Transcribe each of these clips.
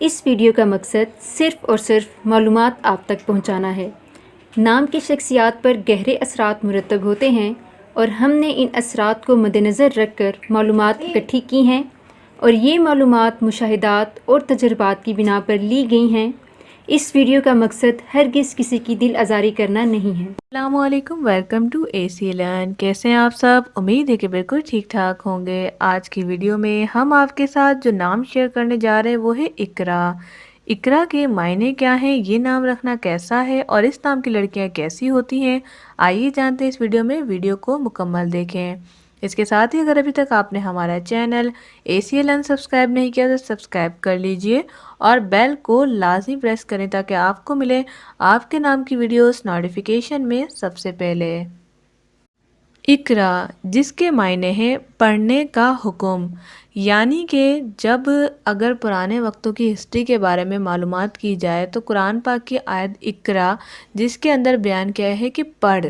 اس video کا مقصد صرف اور صرف معلومات آپ تک پہنچانا ہے۔ نام کی شخصیات پر گہرے اثرات مرتب ہوتے ہیں اور ہم نے ان اثرات کو مد نظر رکھ کر معلومات اکٹھی کی ہیں اور یہ معلومات مشاہدات اور تجربات کی بنا پر لی گئی ہیں۔ اس ویڈیو کا مقصد ہرگز کسی کی دل آزاری کرنا نہیں ہے۔ السلام علیکم، welcome to A C learn. کیسے ہیں آپ سب؟ امید ہے کہ بالکل ٹھیک ٹھاک ہوں گے۔ آج کی ویڈیو میں ہم آپ کے ساتھ جو نام شیئر کرنے جا رہے ہیں وہ ہے اقرا۔ اقرا کے معنی کیا ہیں، یہ نام رکھنا کیسا ہے اور اس نام کی لڑکیاں کیسی ہوتی ہیں، آئیے جانتے ہیں اس ویڈیو میں۔ ویڈیو کو مکمل دیکھیں۔ اس کے ساتھ ہی اگر ابھی تک آپ نے ہمارا چینل ACLN سبسکرائب نہیں کیا تو سبسکرائب کر لیجئے اور بیل کو لازمی پریس کریں تاکہ آپ کو ملے آپ کے نام کی ویڈیوز نوٹیفیکیشن میں سب سے پہلے۔ اقرا، جس کے معنی ہے پڑھنے کا حکم، یعنی کہ جب اگر پرانے وقتوں کی ہسٹری کے بارے میں معلومات کی جائے تو قرآن پاک کی آیت اقرا جس کے اندر بیان کیا ہے کہ پڑھ،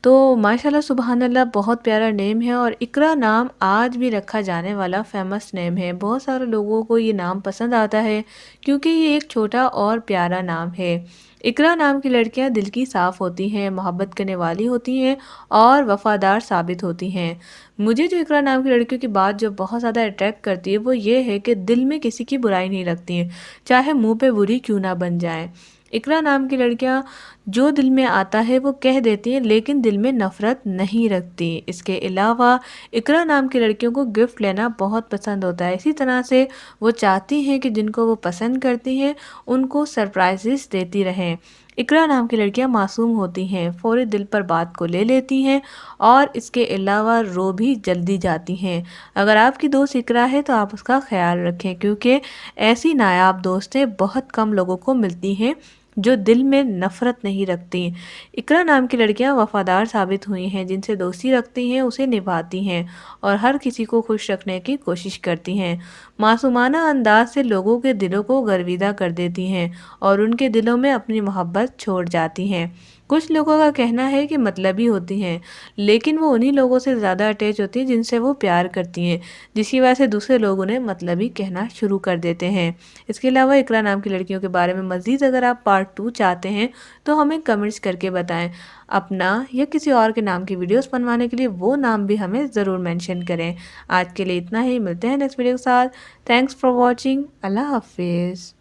تو ماشاءاللہ سبحان اللہ بہت پیارا نیم ہے اور اقرا نام آج بھی رکھا جانے والا فیمس نیم ہے۔ بہت سارے لوگوں کو یہ نام پسند آتا ہے کیونکہ یہ ایک چھوٹا اور پیارا نام ہے۔ اقرا نام کی لڑکیاں دل کی صاف ہوتی ہیں، محبت کرنے والی ہوتی ہیں اور وفادار ثابت ہوتی ہیں۔ مجھے جو اقرا نام کی لڑکیوں کی بات جو بہت زیادہ اٹریکٹ کرتی ہے وہ یہ ہے کہ دل میں کسی کی برائی نہیں رکھتی ہیں، چاہے منہ پہ بری کیوں نہ بن جائیں۔ اقرا نام کی لڑکیاں جو دل میں آتا ہے وہ کہہ دیتی ہیں لیکن دل میں نفرت نہیں رکھتی۔ اس کے علاوہ اقرا نام کی لڑکیوں کو گفٹ لینا بہت پسند ہوتا ہے، اسی طرح سے وہ چاہتی ہیں کہ جن کو وہ پسند کرتی ہیں ان کو سرپرائزز دیتی رہیں۔ اقرا نام کی لڑکیاں معصوم ہوتی ہیں، فوری دل پر بات کو لے لیتی ہیں اور اس کے علاوہ رو بھی جلدی جاتی ہیں۔ اگر آپ کی دوست اقرا ہے تو آپ اس کا خیال رکھیں کیونکہ ایسی نایاب دوستیں بہت کم لوگوں کو ملتی ہیں جو دل میں نفرت نہیں رکھتی۔ اقرا نام کی لڑکیاں وفادار ثابت ہوئی ہیں، جن سے دوستی رکھتی ہیں اسے نبھاتی ہیں اور ہر کسی کو خوش رکھنے کی کوشش کرتی ہیں۔ معصومانہ انداز سے لوگوں کے دلوں کو گرویدہ کر دیتی ہیں اور ان کے دلوں میں اپنی محبت چھوڑ جاتی ہیں۔ کچھ لوگوں کا کہنا ہے کہ مطلبی ہوتی ہیں لیکن وہ انہی لوگوں سے زیادہ اٹیچ ہوتی ہیں جن سے وہ پیار کرتی ہیں، جس کی وجہ سے دوسرے لوگ انہیں مطلبی کہنا شروع کر دیتے ہیں۔ اس کے علاوہ اقرا نام کی لڑکیوں کے بارے میں مزید اگر آپ پارٹ 2 چاہتے ہیں تو ہمیں کمنٹس کر کے بتائیں۔ اپنا یا کسی اور کے نام کی ویڈیوز بنوانے کے لیے وہ نام بھی ہمیں ضرور مینشن کریں۔ آج کے لیے اتنا ہی، ملتے ہیں نیکسٹ ویڈیو کے ساتھ۔ Thanks for watching. اللہ حافظ۔